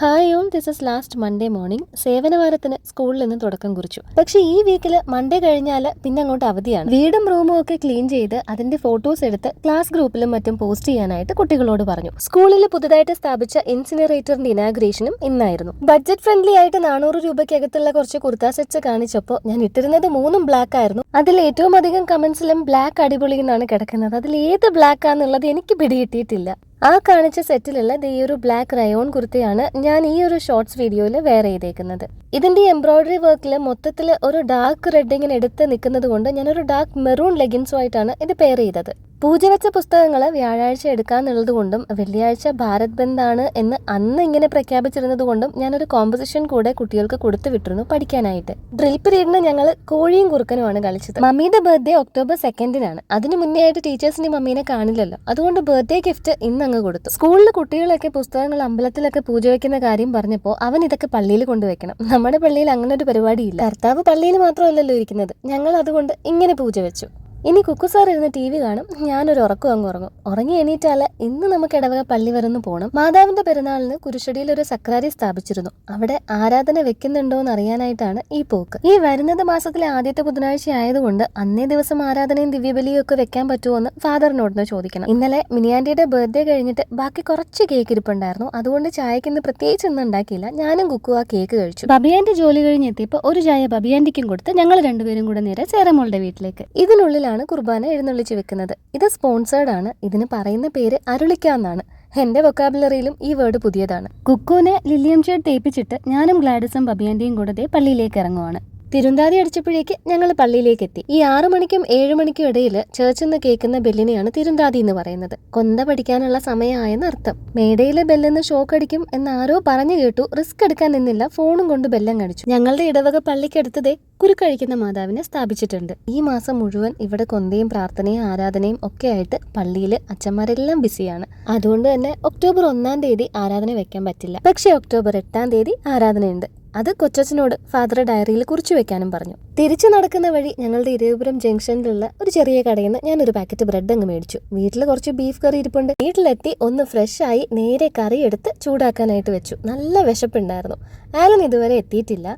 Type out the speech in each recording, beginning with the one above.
Hi all, this is last Monday morning. സേവനവാരത്തിന് സ്കൂളിൽ നിന്ന് തുടക്കം കുറിച്ചു. പക്ഷേ ഈ വീക്കിൽ മൺഡേ കഴിഞ്ഞാൽ പിന്നെ അങ്ങോട്ട് അവധിയാണ്. വീടും റൂമും ഒക്കെ ക്ലീൻ ചെയ്ത് അതിന്റെ ഫോട്ടോസ് എടുത്ത് ക്ലാസ് ഗ്രൂപ്പിലും മറ്റും പോസ്റ്റ് ചെയ്യാനായിട്ട് കുട്ടികളോട് പറഞ്ഞു. സ്കൂളിൽ പുതുതായിട്ട് സ്ഥാപിച്ച ഇൻസിനറേറ്ററിന്റെ ഇനാഗ്രേഷനും ഇന്നായിരുന്നു. ബഡ്ജറ്റ് ഫ്രണ്ട്ലി ആയിട്ട് 400 രൂപയ്ക്കകത്തുള്ള കുറച്ച് കുർത്താ സെറ്റ്സ് കാണിച്ചപ്പോൾ ഞാൻ ഇട്ടിരുന്നത് 3 ബ്ലാക്ക് ആയിരുന്നു. അതിൽ ഏറ്റവും അധികം കമന്റ്സിലും ബ്ലാക്ക് അടിപൊളി എന്നാണ് കിടക്കുന്നത്. അതിൽ ഏത് ബ്ലാക്ക് ആണെന്നുള്ളത് എനിക്ക് പിടികിട്ടിയിട്ടില്ല. ആ കാണിച്ച സെറ്റിലുള്ള ഈ ഒരു ബ്ലാക്ക് റയോൺ കുർത്തയാണ് ഞാൻ ഈ ഒരു ഷോർട്സ് വീഡിയോയിൽ വെയർ ചെയ്തേക്കുന്നത്. ഇതിന്റെ എംബ്രോയിഡറി വർക്കിൽ മൊത്തത്തിൽ ഒരു ഡാർക്ക് റെഡ് ഇങ്ങനെ എടുത്ത് നിൽക്കുന്നത് കൊണ്ട് ഞാനൊരു ഡാർക്ക് മെറൂൺ ലെഗിൻസുമായിട്ടാണ് ഇത് പെയർ ചെയ്തത്. പൂജ വെച്ച പുസ്തകങ്ങൾ വ്യാഴാഴ്ച എടുക്കാന്നുള്ളത് കൊണ്ടും വെള്ളിയാഴ്ച ഭാരത് ബന്ദ് ആണ് എന്ന് അന്ന് ഇങ്ങനെ പ്രഖ്യാപിച്ചിരുന്നത് കൊണ്ടും ഞാനൊരു കോമ്പസിഷൻ കൂടെ കുട്ടികൾക്ക് കൊടുത്തു വിട്ടിരുന്നു പഠിക്കാനായിട്ട്. ഡ്രിൽ പീരീഡിന് ഞങ്ങൾ കോഴിയും കുറുക്കനുമാണ് കളിച്ചത്. മമ്മിയുടെ ബർത്ത്ഡേ October 2 അതിന് മുന്നേ ആയിട്ട് ടീച്ചേഴ്സിന് മമ്മീനെ കാണില്ലല്ലോ, അതുകൊണ്ട് ബർത്ത്ഡേ ഗിഫ്റ്റ് ഇന്ന് അങ്ങ് കൊടുത്തു. സ്കൂളിൽ കുട്ടികളൊക്കെ പുസ്തകങ്ങൾ അമ്പലത്തിലൊക്കെ പൂജ വെക്കുന്ന കാര്യം പറഞ്ഞപ്പോൾ അവൻ ഇതൊക്കെ പള്ളിയിൽ കൊണ്ടുവയ്ക്കണം. നമ്മുടെ പള്ളിയിൽ അങ്ങനെ ഒരു പരിപാടിയില്ല. കർത്താവ് പള്ളിയിൽ മാത്രമല്ലല്ലോ ഇരിക്കുന്നത്. ഞങ്ങൾ അതുകൊണ്ട് ഇങ്ങനെ പൂജ വെച്ചു. ഇനി കുക്കു സാർ ഇരുന്ന് TV കാണും, ഞാനൊരു ഉറക്കം അങ്ങ് ഉറങ്ങും. ഉറങ്ങി എണീറ്റാല് ഇന്ന് നമുക്ക് ഇടവക പള്ളി വരെ പോകണം. മാതാവിന്റെ പെരുന്നാളിന് കുരിശടിയിൽ ഒരു സക്രാരി സ്ഥാപിച്ചിരുന്നു. അവിടെ ആരാധന വെക്കുന്നുണ്ടോ എന്ന് അറിയാനായിട്ടാണ് ഈ പോക്ക്. ഈ വരുന്നത് മാസത്തിലെ ആദ്യത്തെ ബുധനാഴ്ച ആയതുകൊണ്ട് അന്നേ ദിവസം ആരാധനയും ദിവ്യബലിയും ഒക്കെ വെക്കാൻ പറ്റുമോ എന്ന് ഫാദറിനോട് ചോദിക്കണം. ഇന്നലെ മിനിയാന്റിയുടെ ബർത്ത്ഡേ കഴിഞ്ഞിട്ട് ബാക്കി കുറച്ച് കേക്ക് ഇരിപ്പുണ്ടായിരുന്നു. അതുകൊണ്ട് ചായക്ക് ഇന്ന് പ്രത്യേകിച്ച് ഒന്നും ഉണ്ടാക്കിയില്ല. ഞാനും കുക്കു ആ കേക്ക് കഴിച്ചു. ബബിയാന്റെ ജോലി കഴിഞ്ഞെത്തിയപ്പോൾ ഒരു ചായ ബബിയാന്റിക്കും കൊടുത്ത് ഞങ്ങൾ രണ്ടുപേരും കൂടെ നേരെ ചേരമോളുടെ വീട്ടിലേക്ക്. ഇതിനുള്ളിൽ കുർബാന എഴുന്നള്ളിച്ച് വെക്കുന്നത്. ഇത് സ്പോൺസേർഡ് ആണ്. ഇതിന് പറയുന്ന പേര് അരുളിക്കാന്നാണ്. എന്റെ വൊക്കാബുലറിയിലും ഈ വേർഡ് പുതിയതാണ്. കുക്കുവിനെ ലില്ലിയം ഷേഡ് തേപ്പിച്ചിട്ട് ഞാനും ഗ്ലാഡിസും ബബിയാന്റെയും കൂടെ പള്ളിയിലേക്ക് ഇറങ്ങുവാണ്. തിരുന്താതി അടിച്ചപ്പോഴേക്ക് ഞങ്ങൾ പള്ളിയിലേക്ക് എത്തി. ഈ 6 മണിക്കും 7 മണിക്കും ഇടയിൽ ചേർച്ചിൽ നിന്ന് കേൾക്കുന്ന ബെല്ലിനെയാണ് തിരുന്താതി എന്ന് പറയുന്നത്. കൊന്ത പഠിക്കാനുള്ള സമയമായെന്ന് അർത്ഥം. മേടയിലെ ബെല്ലെന്ന് ഷോക്ക് അടിക്കും എന്ന് ആരോ പറഞ്ഞു കേട്ടു. റിസ്ക് എടുക്കാൻ നിന്നില്ല, ഫോണും കൊണ്ട് ബെല്ലം കടിച്ചു. ഞങ്ങളുടെ ഇടവക പള്ളിക്കടുത്തതേ കുരുക്കഴിക്കുന്ന മാതാവിനെ സ്ഥാപിച്ചിട്ടുണ്ട്. ഈ മാസം മുഴുവൻ ഇവിടെ കൊന്തയും പ്രാർത്ഥനയും ആരാധനയും ഒക്കെ ആയിട്ട് പള്ളിയിൽ അച്ഛന്മാരെല്ലാം ബിസിയാണ്. അതുകൊണ്ട് തന്നെ October 1 ആരാധന വെക്കാൻ പറ്റില്ല. പക്ഷേ October 8 ആരാധനയുണ്ട്. അത് കൊച്ചച്ഛനോട് ഫാദർ ഡയറിയിൽ കുറിച്ചു വെക്കാനും പറഞ്ഞു. തിരിച്ചു നടക്കുന്ന വഴി ഞങ്ങളുടെ ഇരവിപുരം ജംഗ്ഷനിലുള്ള ഒരു ചെറിയ കടയിൽ നിന്ന് ഞാനൊരു പാക്കറ്റ് ബ്രെഡ് അങ്ങ് മേടിച്ചു. വീട്ടിൽ കുറച്ച് ബീഫ് കറി ഇരിപ്പുണ്ട്. വീട്ടിലെത്തി ഒന്ന് ഫ്രഷ് ആയി നേരെ കറി എടുത്ത് ചൂടാക്കാനായിട്ട് വെച്ചു. നല്ല വിശപ്പുണ്ടായിരുന്നു. ആലൻ ഇതുവരെ എത്തിയിട്ടില്ല.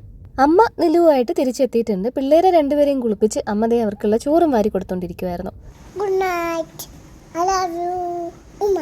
അമ്മ നിലുവായിട്ട് തിരിച്ചെത്തിയിട്ടുണ്ട്. പിള്ളേരെ രണ്ടുപേരെയും കുളിപ്പിച്ച് അമ്മ അവർക്കുള്ള ചോറും വാരി കൊടുത്തോണ്ടിരിക്കുവായിരുന്നു. Good night, I love you ഉമ്മ.